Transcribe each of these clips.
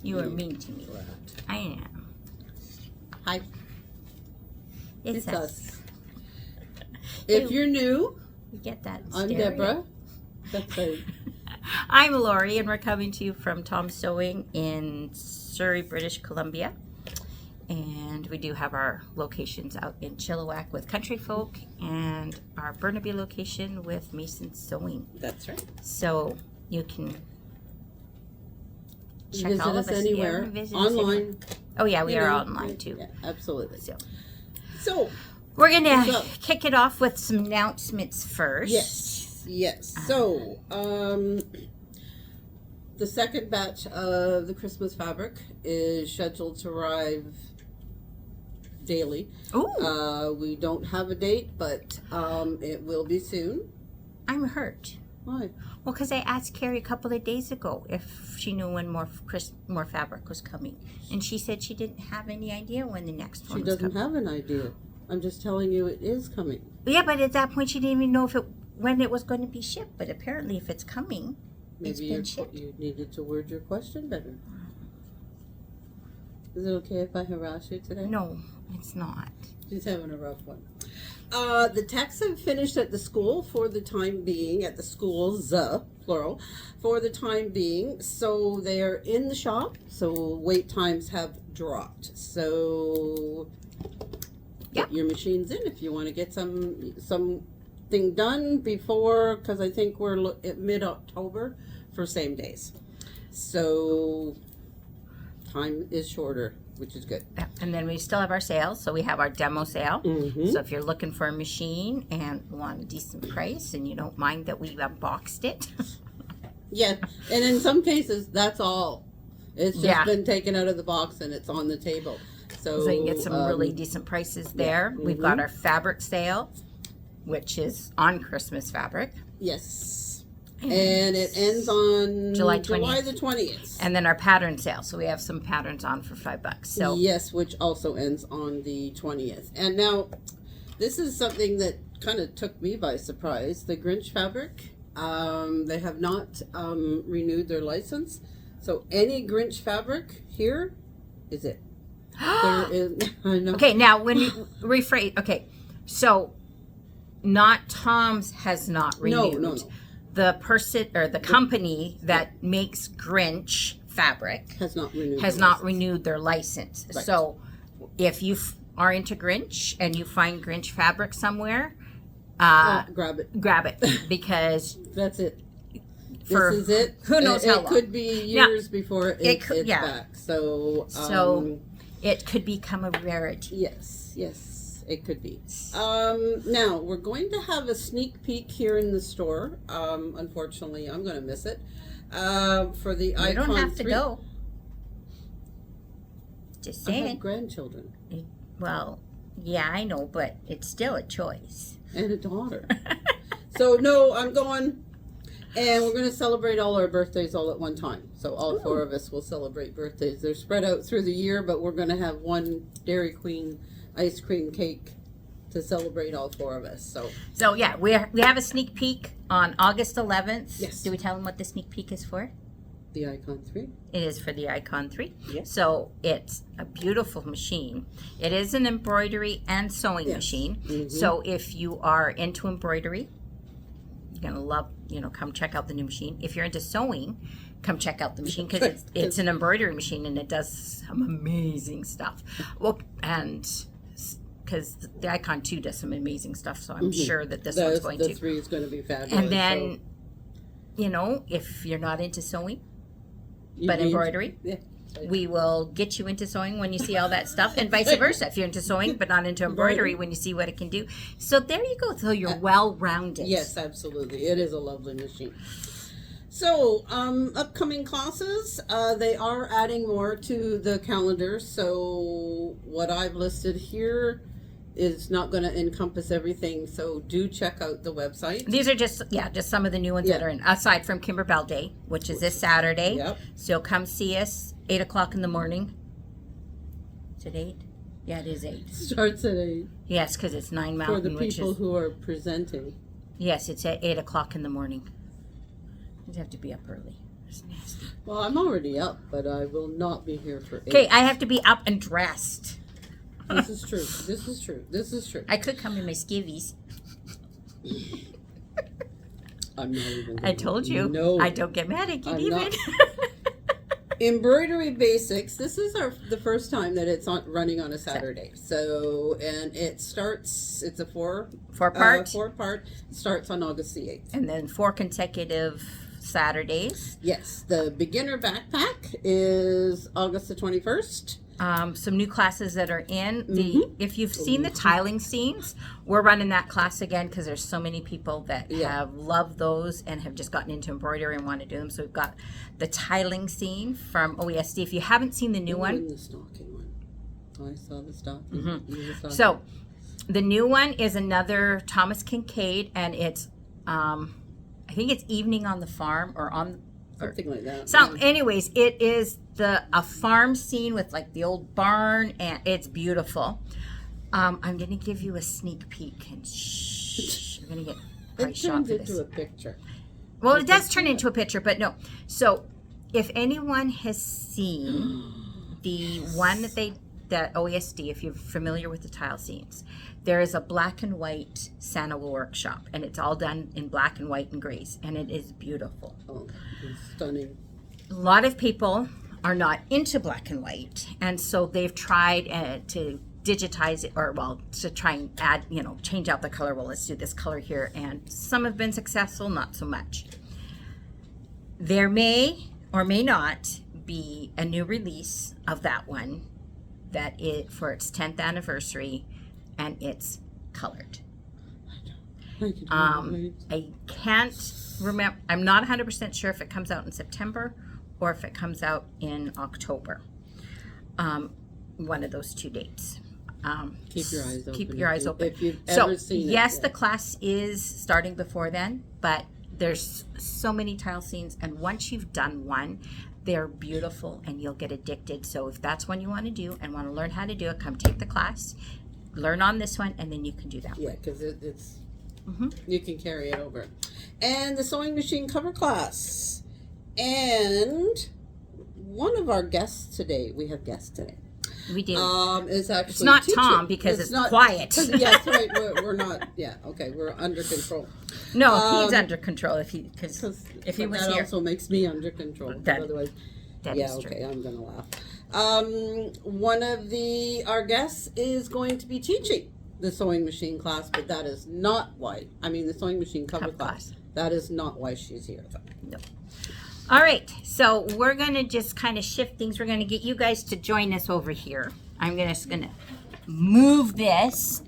You are mean to me. I am. Hi. It's us. If you're new, You get that in I'm stereo. Deborah. That's right. I'm Lori, and we're coming to you from Tom's Sewing in Surrey, British Columbia. And we do have our locations out in Chilliwack with Country Folk and our Burnaby location with Mason Sewing. That's right. So you can check Visit all of us us anywhere, visit us anywhere. online. Oh yeah, we You are know, online too. Yeah, absolutely. So So, we're gonna what's up? kick it off with some announcements first. yes. So, the second batch of the Christmas fabric is scheduled to arrive daily. Ooh, We don't have a date, but it will be soon. I'm hurt. Why? Well, because I asked Carrie a couple of days ago if she knew when more fabric was coming, and she said she didn't have any idea when the next one She was doesn't coming. have an idea. I'm just telling you it is coming. Yeah, but at that point she didn't even know when it was going to be shipped. But apparently, if it's coming, it's Maybe been shipped. you needed to word your question better. Is it okay if I harass you today? No, it's not. She's having a rough one. The techs have finished at the school for the time being, at the schools, plural, for the time being. So they're in the shop, so wait times have dropped. So get your machines in if you want to get something done before, because I think we're at mid-October for same days. So time is shorter, which is good. Yeah, and then we still have our sales. So we have our demo sale. Mm-hmm. So if you're looking for a machine and want a decent price and you don't mind that we unboxed it. Yeah, and in some cases, that's all. It's just Yeah. been taken out of the box and it's on the table. So So you can get some really decent prices there. yeah. We've got our fabric sale, which is on Christmas fabric. Yes. And it ends on July July 20th. the 20th. And then our pattern sale. So we have some patterns on for $5. So Yes, which also ends on the 20th. And now, this is something that kind of took me by surprise. The Grinch fabric, they have not renewed their license. So any Grinch fabric here is it. There is, I know. okay, now when you rephrase, okay, so not Tom's has not renewed. No. The person or the company that makes Grinch fabric Has not renewed. has their not license. renewed their license. Right. So if you are into Grinch and you find Grinch fabric somewhere, Grab it. grab it because That's it. for This is it. who knows it, how it long. could be years before it's back. So, So it could become a rarity. yes, it could be. Now we're going to have a sneak peek here in the store. Unfortunately, I'm going to miss it. For the Icon You don't have to 3. go. Just I have saying. grandchildren Well, yeah, I know, but it's still a choice. and a daughter. So no, I'm going. And we're going to celebrate all our birthdays all at one time. So all 4 of us will celebrate birthdays. They're spread out through the year, but we're going to have one Dairy Queen ice cream cake to celebrate all 4 of us. So yeah, we have a sneak peek on August 11th. Yes. Do we tell them what the sneak peek is for? The Icon 3. It is for the Icon 3. Yes. So it's a beautiful machine. It is an embroidery and sewing Yes. machine. Mhm. So if you are into embroidery, you're going to love, come check out the new machine. If you're into sewing, come check out the machine because it's an embroidery machine and it does some amazing stuff. Well, and because the Icon 2 does some amazing stuff, so I'm sure that this one's going the to. 3 is going to be fabulous. And then, if you're not into sewing, but embroidery, Yeah. we will get you into sewing when you see all that stuff, and vice versa. If you're into sewing but not into embroidery, when you see what it can do. So there you go. So you're well-rounded. Yes, absolutely. It is a lovely machine. So, upcoming classes, they are adding more to the calendar. So what I've listed here is not going to encompass everything. So do check out the website. These are just some of the new ones that are in, aside from Kimberbell Day, which is this Saturday. Yep. So come see us, 8 o'clock in the morning. Is it 8? Yeah, it is 8. Starts at 8 Yes, because it's 9 for Mountain, the which people is, who are presenting. yes, it's at 8 o'clock in the morning. You have to be up early. It's nasty. Well, I'm already up, but I will not be here for 8. Okay, I have to be up and dressed. This is true. This is true. This is true. I could come in my skivvies. I'm not even. I told you. No. I don't get mad at you I'm even. not. Embroidery Basics. This is the first time that it's running on a Saturday. So, and it starts. It's a 4-part. 4-part. Starts on August the 8th. And then 4 consecutive Saturdays. Yes, the beginner backpack is August the 21st. Some new classes that are in. If you've seen the tiling scenes, we're running that class again because there's so many people that have loved those and have just gotten into embroidery and want to do them. So we've got the tiling scene from OESD. If you haven't seen the new one. The stocking one. I saw the stocking. So the new one is another Thomas Kincaid, and it's, I think it's Evening on the Farm or on something like that. So, anyways, it is a farm scene with like the old barn, and it's beautiful. I'm gonna give you a sneak peek, and shh, you're gonna get price shot for this. It turns into a picture. Well, it does turn into a picture, but no. So, if anyone has seen the one that OESD, if you're familiar with the tile scenes, there is a black and white Santa workshop, and it's all done in black and white and grays, and it is beautiful. Oh, it's stunning. A lot of people are not into black and white, and so they've tried to digitize it, or to try and add, change out the color. Well, let's do this color here, and some have been successful, not so much. There may or may not be a new release of that one for its 10th anniversary, and it's colored. I can't remember. I'm not 100% sure if it comes out in September or if it comes out in October. One of those 2 dates. Keep your eyes open. Keep your eyes open. If you've ever seen it. Yes, the class is starting before then, but there's so many tile scenes, and once you've done one, they're beautiful and you'll get addicted. So if that's one you want to do and want to learn how to do it, come take the class, learn on this one, and then you can do that one. Yeah, because it's you can carry it over. And the sewing machine cover class. And one of our guests today, we have guests today. We do. Is actually it's not teaching. Tom because it's not, quiet. Yes, right. We're not. Yeah, okay. We're under control. No, he's under control if he was that here. That also makes me under control. Otherwise, that yeah. is true. Okay, I'm gonna laugh. One of our guests is going to be teaching the sewing machine class, but that is not why. I mean, the sewing machine cover class. That is not why she's here. No. All right, so we're going to just kind of shift things. We're going to get you guys to join us over here. I'm just going to move this.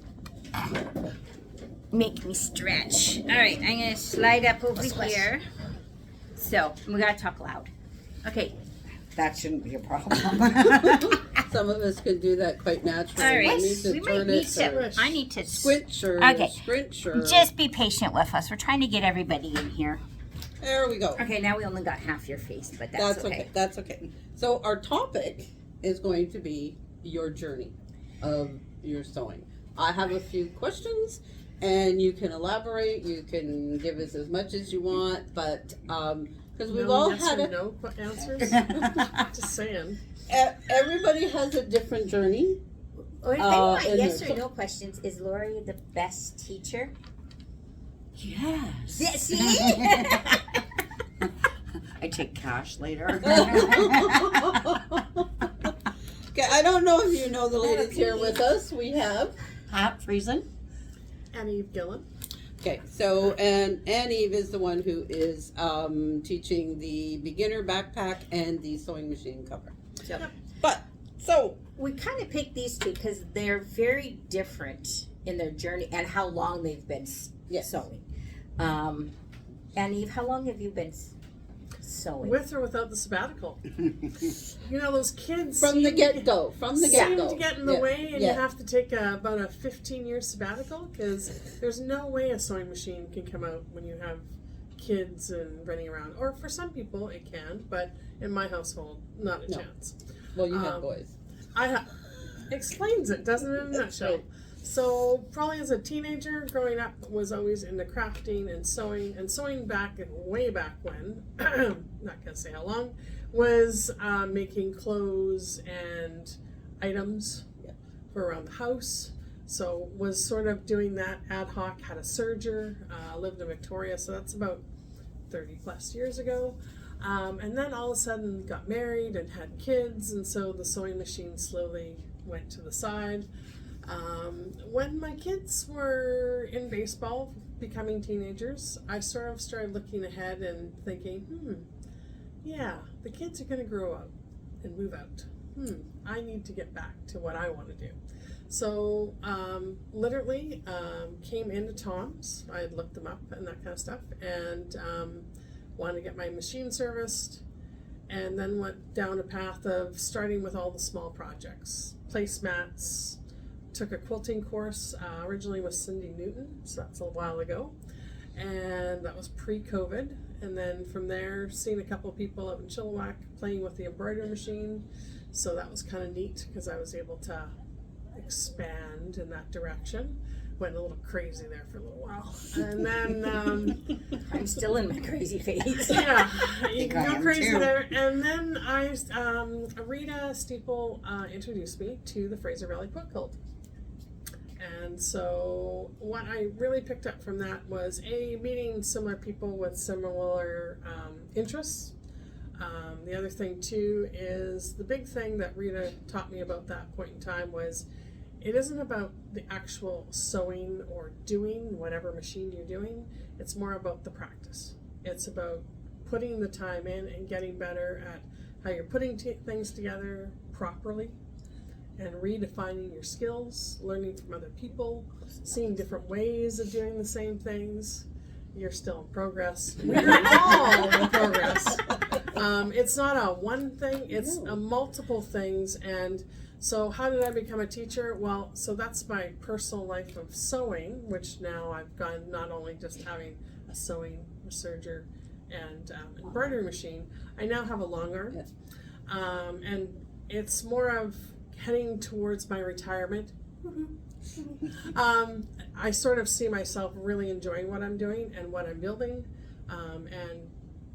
Make me stretch. All right, I'm going to slide up over here. So, we got to talk loud. Okay. That shouldn't be a problem. Some of us can do that quite naturally. All right. I need to squinch or scrunch or... Just be patient with us. We're trying to get everybody in here. There we go. Okay, now we only got half your face, but that's okay. That's okay. So our topic is going to be your journey of your sewing. I have a few questions, and you can elaborate. You can give us as much as you want, but because we've all had no answers. Just saying. Everybody has a different journey. Or if they want yes or no questions, is Lori the best teacher? Yes. Yeah, see? I take cash later. Okay, I don't know if you know the ladies here with us. We have Pat Friesen. Anneve Gillen. Okay, so and Anneve is the one who is teaching the beginner backpack and the sewing machine cover. Yep. But so we kind of picked these two because they're very different in their journey and how long they've been sewing. Anneve, how long have you been sewing? With or without the sabbatical. You know, those kids from the get-go. Seem to get in the way, and you have to take about a 15-year sabbatical because there's no way a sewing machine can come out when you have kids and running around. Or for some people it can, but in my household, not a chance. Well, you have boys. Explains it, doesn't it, in a nutshell. So probably as a teenager growing up was always into crafting and sewing back way back when, not gonna say how long, was making clothes and items for around the house. So was sort of doing that ad hoc, had a serger, lived in Victoria, so that's about 30 plus years ago. And then all of a sudden got married and had kids, and so the sewing machine slowly went to the side. When my kids were in baseball, becoming teenagers, I sort of started looking ahead and thinking, yeah, the kids are going to grow up and move out. I need to get back to what I want to do. So literally came into Tom's. I had looked them up and that kind of stuff, and wanted to get my machine serviced, and then went down a path of starting with all the small projects, placemats. Took a quilting course originally with Cindy Newton, so that's a while ago, and that was pre-COVID. And then from there, seeing a couple of people up in Chilliwack playing with the embroidery machine, so that was kind of neat because I was able to expand in that direction. Went a little crazy there for a little while, and then I'm still in my crazy phase. yeah, you can go crazy too. there. And then Rita Steeple introduced me to the Fraser Valley Quilt. And so what I really picked up from that was meeting similar people with similar interests. The other thing too is the big thing that Rita taught me about that point in time was it isn't about the actual sewing or doing whatever machine you're doing. It's more about the practice. It's about putting the time in and getting better at how you're putting things together properly, and redefining your skills, learning from other people, seeing different ways of doing the same things. You're still in progress. We're all in progress. It's not a one thing, it's a multiple things. And so how did I become a teacher? Well, so that's my personal life of sewing, which now I've gone not only just having a sewing serger and embroidery machine, I now have a long arm. And it's more of heading towards my retirement. I sort of see myself really enjoying what I'm doing and what I'm building, and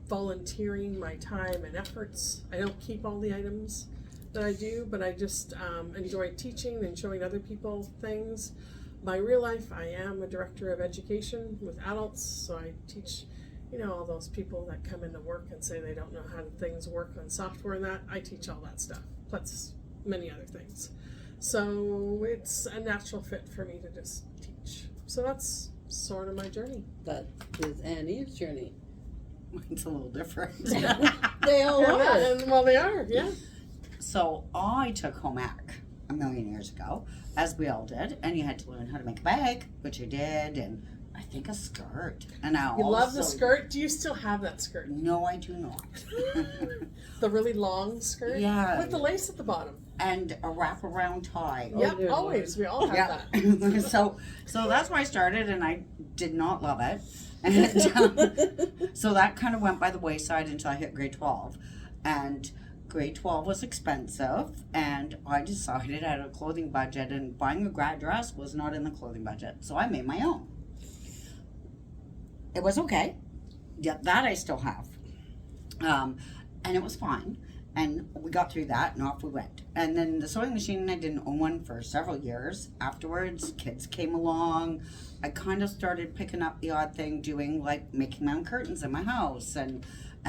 volunteering my time and efforts. I don't keep all the items that I do, but I just enjoy teaching and showing other people things. My real life, I am a director of education with adults, so I teach, all those people that come into work and say they don't know how things work on software and that. I teach all that stuff, plus many other things. So it's a natural fit for me to just teach. So that's sort of my journey. That is Annie's journey. It's a little different. They all are. And, well, they are, yeah. So I took home ec a million years ago, as we all did, and you had to learn how to make a bag, which I did, and I think a skirt. And I You love the also- skirt? Do you still have that skirt? No, I do not. The really long skirt? Yeah. With the lace at the bottom. And a wraparound tie. Oh, Yep, dear always. We all have Yeah. that. So that's where I started, and I did not love it. And so that kind of went by the wayside until I hit grade 12. And grade 12 was expensive, and I decided I had a clothing budget, and buying a grad dress was not in the clothing budget. So I made my own. It was okay. Yeah, that I still have. And it was fine. And we got through that, and off we went. And then the sewing machine, I didn't own one for several years. Afterwards, kids came along. I kind of started picking up the odd thing, doing like making my own curtains in my house and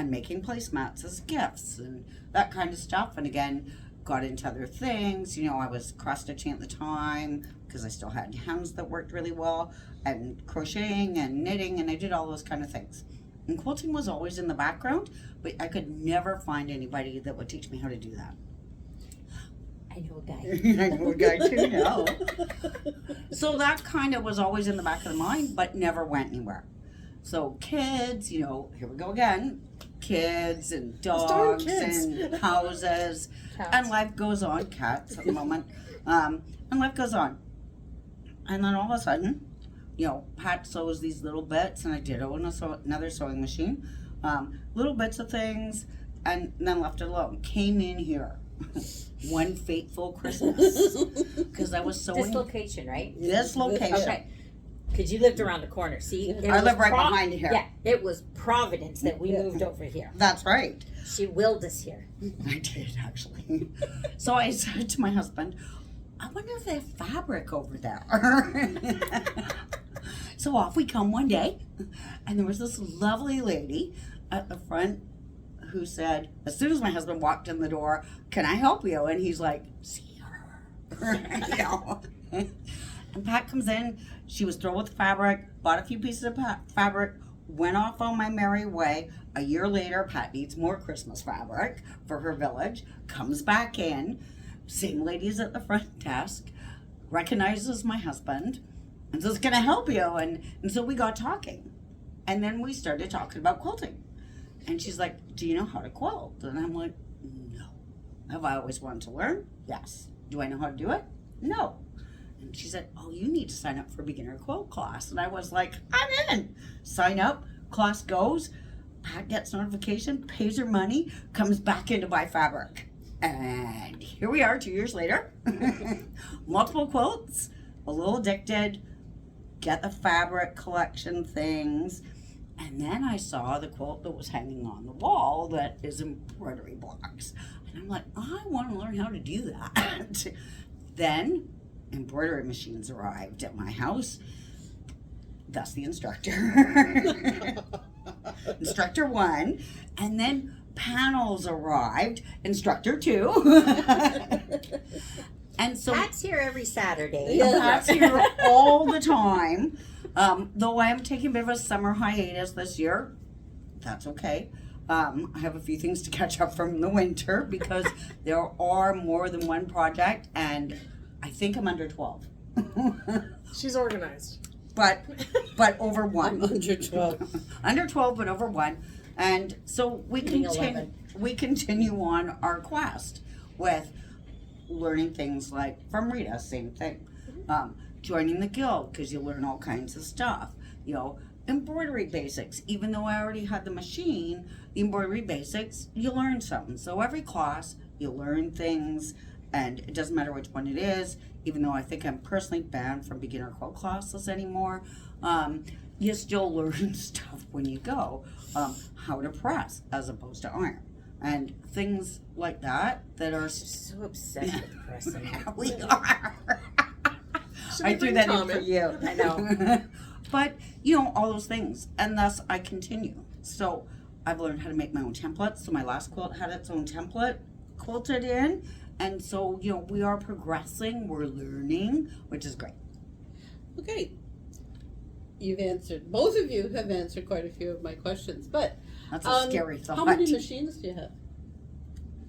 making placemats as gifts and that kind of stuff. And again, got into other things. I was cross stitching at the time because I still had hems that worked really well, and crocheting and knitting, and I did all those kind of things. And quilting was always in the background, but I could never find anybody that would teach me how to do that. I know a guy. I know a guy too now. So that kind of was always in the back of the mind, but never went anywhere. So kids, here we go again. Kids and dogs kids. and houses. Cats. And life goes on. Cats at the moment. And life goes on. And then all of a sudden, Pat sews these little bits, and I did own another sewing machine. Little bits of things, and then left it alone. Came in here one fateful Christmas because I was sewing. Dislocation, right? This location. Okay. Because you lived around the corner. See, I live right behind here. Yeah, it was Providence that we moved over here. That's right. She willed us here. I did, actually. So I said to my husband, I wonder if they have fabric over there. So off we come one day, and there was this lovely lady at the front who said, as soon as my husband walked in the door, can I help you? And he's like, see her. You know? And Pat comes in, she was thrilled with fabric, bought a few pieces of fabric, went off on my merry way. A year later, Pat needs more Christmas fabric for her village, comes back in, same ladies at the front desk, recognizes my husband, and says, can I help you? And so we got talking. And then we started talking about quilting. And she's like, do you know how to quilt? And I'm like, no. Have I always wanted to learn? Yes. Do I know how to do it? No. And she said, oh, you need to sign up for a beginner quilt class. And I was like, I'm in. Sign up, class goes. Pat gets notification, pays her money, comes back in to buy fabric. And here we are 2 years later. Multiple quilts, a little addicted, get the fabric collection things. And then I saw the quilt that was hanging on the wall that is embroidery blocks. And I'm like, I want to learn how to do that. Then embroidery machines arrived at my house. Thus the instructor. Instructor 1. And then panels arrived. Instructor 2. And so Pat's here every Saturday. Pat's here all the time. Though I am taking a bit of a summer hiatus this year. That's okay. I have a few things to catch up from the winter because there are more than one project, and I think I'm under 12. She's organized. But over one. I'm under 12. Under 12, but over one. And so we continue on our quest with learning things like from Rita, same thing. Joining the guild, because you learn all kinds of stuff. You know, embroidery basics. Even though I already had the machine, the embroidery basics, you learn something. So every class, you learn things, and it doesn't matter which one it is. Even though I think I'm personally banned from beginner quilt classes anymore, you still learn stuff when you go. How to press as opposed to iron. And things like that are So obsessed with pressing. we are. I threw that in for you. I know. But, you know, all those things. And thus I continue. So I've learned how to make my own templates. So my last quilt had its own template quilted in. And so, you know, we are progressing. We're learning, which is great. Okay. Both of you have answered quite a few of my questions. But That's a scary thought. how many machines do you have?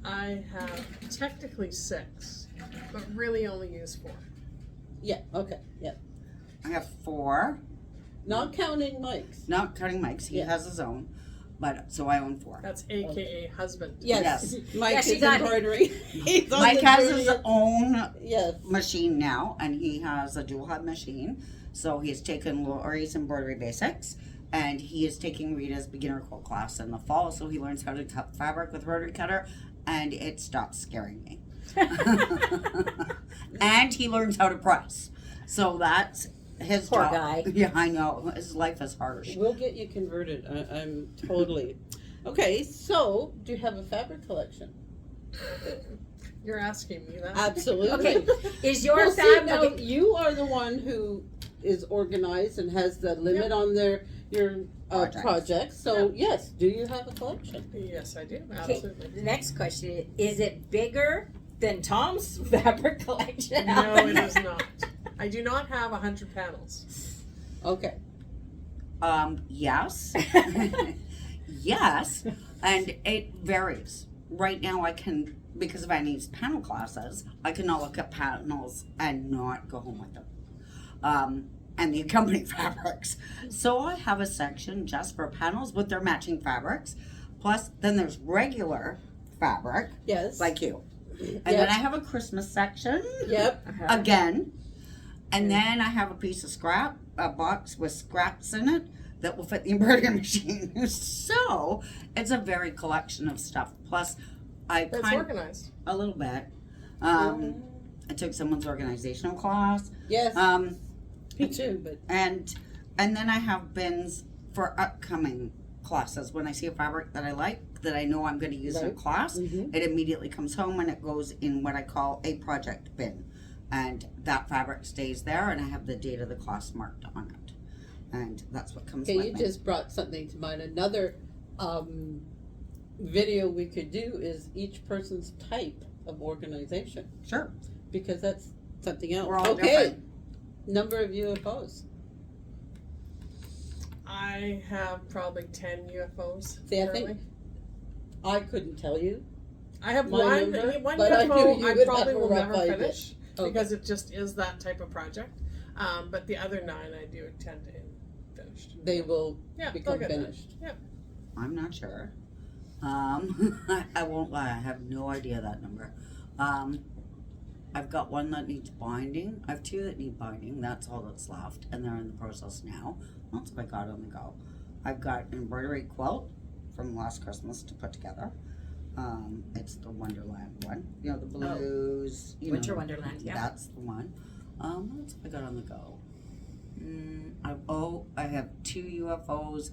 I have technically 6, but really only use 4. Yeah, okay, yeah. I have 4. Not counting Mike's. Not counting Mike's. He has his own. But, so I own 4. That's AKA husband. Yes. Mike Yeah, she is got it. embroidery. He's on Mike the has journey. his own Yes. machine now, and he has a dual head machine. So he's taken Lori's embroidery basics, and he is taking Rita's beginner quilt class in the fall. So he learns how to cut fabric with rotary cutter, and it stops scaring me. And he learns how to press. So that's his Poor job. guy. Yeah, I know. His life is harsh. We'll get you converted. I'm totally. Okay, so do you have a fabric collection? You're asking me that. Absolutely. Okay. Is your Well, see, now, fabric? you are the one who is organized and has the limit on your projects. So yes, do you have a collection? Yes, I do. Okay, Absolutely. the next question is it bigger than Tom's fabric collection? No, it is not. I do not have 100 panels. Okay. Yes. Yes. And it varies. Right now I can, because of Annie's panel classes, I cannot look at panels and not go home with them. And the accompanying fabrics. So I have a section just for panels with their matching fabrics. Plus, then there's regular fabric, Yes. like you. And Yep. then I have a Christmas section. Yep. Again. And then I have a piece of scrap, a box with scraps in it that will fit the embroidery machine. So it's a very collection of stuff. Plus, That's organized. a little bit. I took someone's organizational class. Yes. Me too, but and then I have bins for upcoming classes. When I see a fabric that I like, that I know I'm going to use in a class, it immediately comes home and it goes in what I call a project bin. And that fabric stays there, and I have the date of the class marked on it. And that's what comes with you me. just brought something to mind. Another video we could do is each person's type of organization, Sure. because that's something else. We're all different. Number of UFOs. I have probably 10 UFOs. See, I currently. think I couldn't tell you. I have My one number, one but I knew UFO you I would probably have a will rough never idea. finish Okay. because it just is that type of project. But the other 9 I do tend to finished. They will Yeah, become they'll get there. finished. Yeah. I'm not sure. I won't lie. I have no idea that number. I've got one that needs binding. I have 2 that need binding. That's all that's left, and they're in the process now. That's what I got on the go. I've got an embroidery quilt from last Christmas to put together. It's the Wonderland one. You know, the blues. You Winter know, Wonderland, yeah. That's the one. What else have I got on the go? I have 2 UFOs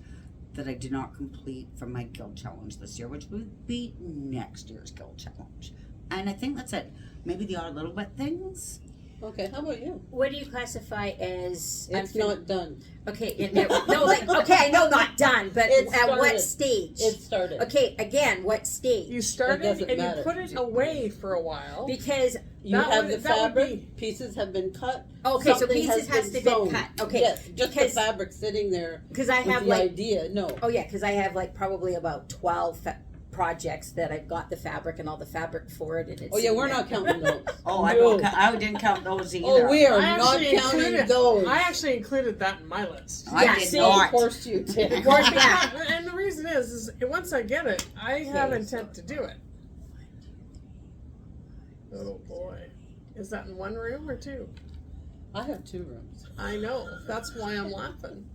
that I did not complete from my guild challenge this year, which would be next year's guild challenge. And I think that's it. Maybe the odd little bit things. Okay, how about you? What do you classify as? It's not done. Okay, I know not done, but It at what started. stage? It started. Okay, again, what stage? You started doesn't and matter. you put it away for a while. Because You That have would- the that would fabric, be- pieces have been cut. okay, so something pieces has to be sewn. cut. Okay, Yes, just because the fabric sitting there because I with have the like idea. No. oh yeah, because I have like probably about 12 projects that I've got the fabric and all the fabric for it, and it's Oh yeah, we're not counting those. Oh, No. I didn't count those either. Oh, we are I not actually counting included- those. I actually included that in my list. I Yeah, did see, Of not. course you did. Because- yeah. And the reason is once I get it, I have intent to do it. Oh boy. Is that in one room or 2? I have 2 rooms. I know. That's why I'm laughing.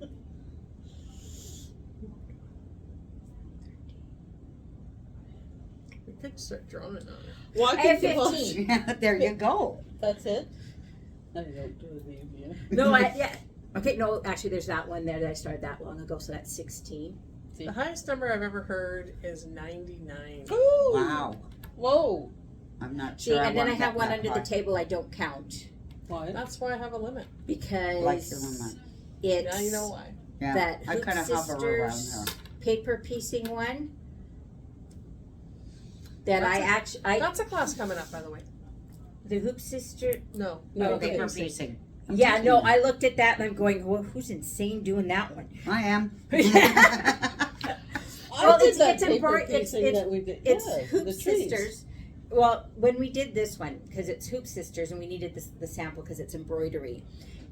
We could start drawing on it. Walking I have to 15. Yeah, there you go. That's it. I don't do anemia. no, yeah. Okay, no, actually, there's that one there that I started that long ago, so that's 16. See? The highest number I've ever heard is 99. Ooh. Wow. Whoa. I'm not See, sure. and then I wanna have get one that under high. the table I don't count Why? That's why I have a limit. because Like your limit. it's Now you know why. Yeah, that I Hoop kind of hover around Sisters there. paper piecing one that That's I That's a class coming up, by the way. the Hoop Sister. No. No, okay. Paper piecing. I'm Yeah, taking no, that. I looked at that and I'm going, well, who's insane doing that one? I am. Well, did it's- that it's paper embroid- it's- piecing it's- that we did. It's Yeah, Hoop the trees. Sisters. Well, when we did this one, because it's Hoop Sisters, and we needed the sample because it's embroidery,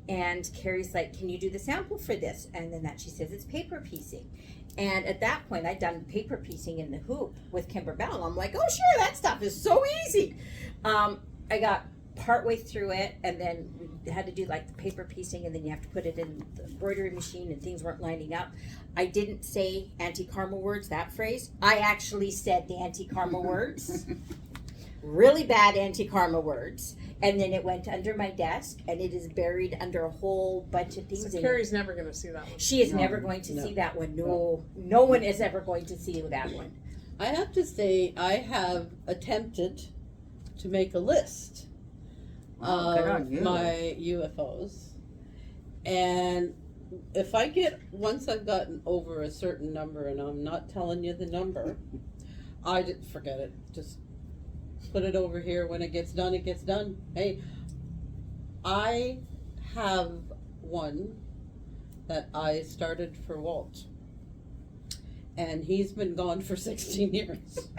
and Carrie's like, "Can you do the sample for this?" And then she says it's paper piecing, and at that point, I'd done paper piecing in the hoop with Kimber Bell. I'm like, "Oh, sure, that stuff is so easy." I got partway through it, and then we had to do like the paper piecing, and then you have to put it in the embroidery machine, and things weren't lining up. I didn't say anti-karma words, that phrase. I actually said the anti-karma words. Really bad anti-karma words. And then it went under my desk, and it is buried under a whole bunch of things So in Carrie's never going to see that one. it. She is No, never going to no, see that one. No one is ever going to see that one. I have to say, I have attempted to make a list Wow, good of on you. my UFOs. And if I once I've gotten over a certain number, and I'm not telling you the number, I just forget it. Just put it over here. When it gets done, it gets done. Hey, I have one that I started for Walt. And he's been gone for 16 years.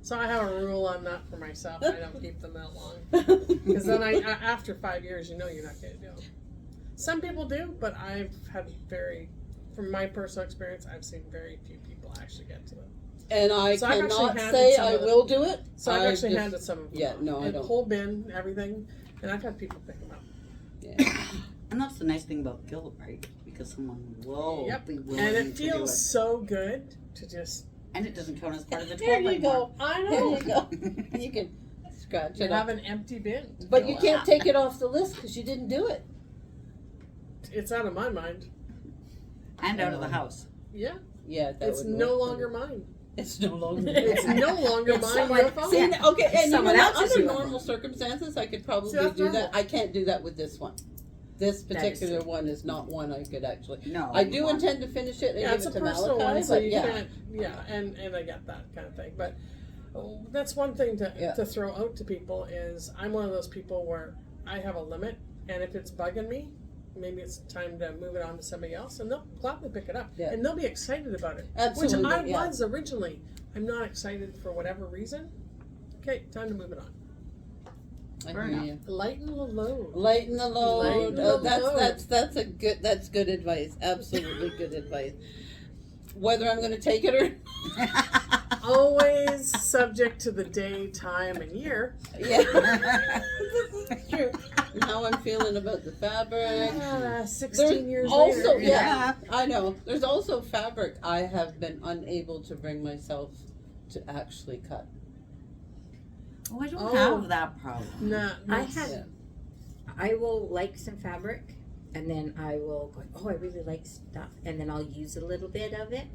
So I have a rule on that for myself. I don't keep them that long. Because then after 5 years, you know you're not going to do them. Some people do, but I've had from my personal experience, I've seen very few people actually get to them. And I So I've actually cannot handed say some I of them. will do it. So I've actually handed some of them yeah, out. no, I And don't. whole bin, everything. And I've had people pick them up. Yeah. And that's the nice thing about guild, right? Because someone will Yep. be willing And to it feels do so good to just And it doesn't count as part of the 12 There you anymore. go. I There know. you go. You can scratch You it have off. an empty bin. to But fill you out. can't take it off the list because you didn't do it. It's out of my mind. And out of the house. Yeah, Yeah, that it's would no work. longer mine. It's no longer. It's no longer It's mine someone- UFO. See, okay, and you know Someone what? else's Under UFO. normal circumstances, I could probably See, that's do that. normal. I can't do that with this one. This That is particular true. one is not one I could actually. No. I do you won't. intend to finish it and Yeah, give it's it a to personal Malachi, one, so but you yeah. can't. Yeah, and I get that kind of thing. But that's one thing Yeah. to throw out to people is I'm one of those people where I have a limit, and if it's bugging me, maybe it's time to move it on to somebody else, and they'll gladly pick it up, Yeah. and they'll be excited about it. Absolutely, Which I yeah. was originally. I'm not excited for whatever reason. Okay, time to move it on. I Fair hear enough. you. Lighten the load. Lighten the load. Lighten the load. That's good advice. Absolutely good advice. Whether I'm going to take it or Always subject to the day, time, and year. yeah, this is true. And how I'm feeling about the fabric. 16 There's years also, later. yeah, I know. There's also fabric I have been unable to bring myself to actually cut. Oh, I don't Oh. have that problem. Nah, I that's- had, Yeah. I will like some fabric, and then I will go, oh, I really like stuff, and then I'll use a little bit of it,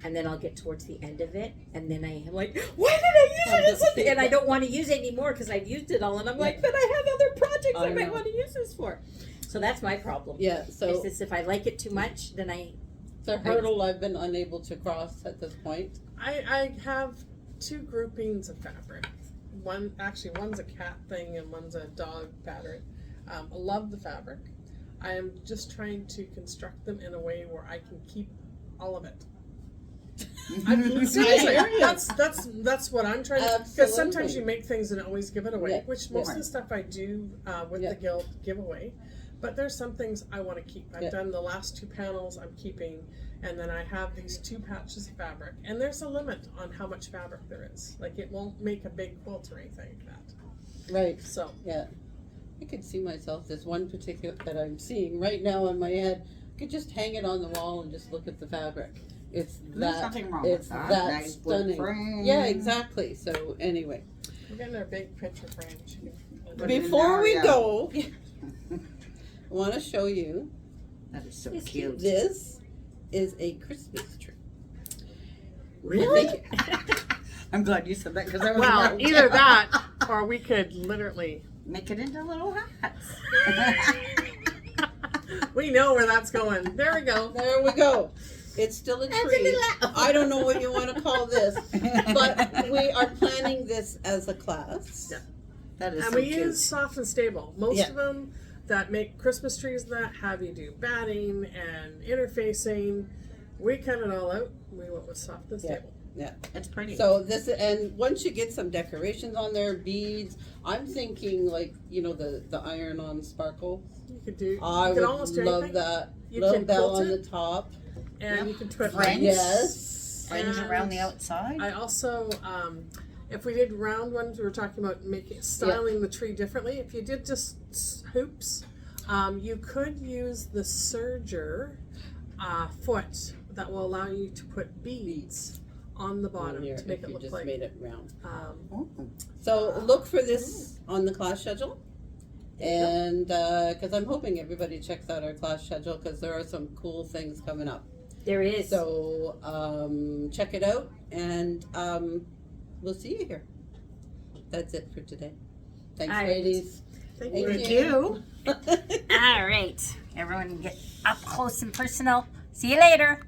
and then I'll get towards the end of it, and then I am like, why did I use it as something? And I don't want to use it anymore because I've used it all, and I'm like, but I have other projects I might know. want to use this for. So that's my problem. Yeah, so It's just if I like it too much, then it's a hurdle I've been unable to cross at this point. I have two groupings of fabric. One's a cat thing and one's a dog pattern. I love the fabric. I am just trying to construct them in a way where I can keep all of it. Seriously, that's what I'm trying to. Because sometimes Absolutely. you make things and always give it away, Yeah. which most of Yeah. the stuff I do with Yeah. the guild give away. But there's some things I want to keep. I've Yeah. done the last two panels I'm keeping, and then I have these two patches of fabric. And there's a limit on how much fabric there is. Like it won't make a big quilt or anything like that. Right. So Yeah. I could see myself, this one particular that I'm seeing right now in my head, I could just hang it on the wall and just look at the fabric. It's There's that, nothing wrong it's with that. that Nice wood stunning. frame. Yeah, exactly. So anyway, we're getting our big picture frame. Put it in before there, we yeah. go, I want to show you, That is so It's cute. this is a Christmas tree. really. I'm glad you said that because I was Well, around. either that, or we could literally. Make it into little hats. We know where that's going. There we go. There we go. It's still a tree. I don't know what you want to call this, but we are planning this as a class. Yeah. That is And so we cute. use soft and stable. Most Yeah. of them that make Christmas trees that have you do batting and interfacing. We cut it all out. We went with soft and Yeah. stable. It's pretty. So this, and once you get some decorations on there, beads, I'm thinking like, you know, the iron-on sparkle. You could do. I you can would almost do love anything. that. You Little can bell quilt on it. the top. And you can put Fringe. rings. Yes. Fringe and around the outside. I also, if we did round ones, we were talking about styling the tree differently. If you did just hoops, you could use the serger foot that will allow you to put beads on the bottom Here, to make if it you look just like. made it round. Ooh. So look for this on the class schedule. And because I'm hoping everybody checks out our class schedule because there are some cool things coming up. There is. So check it out and we'll see you here. That's it for today. Thanks, All right. ladies. Thank Thank you. you. All right. Everyone get up close and personal. See you later.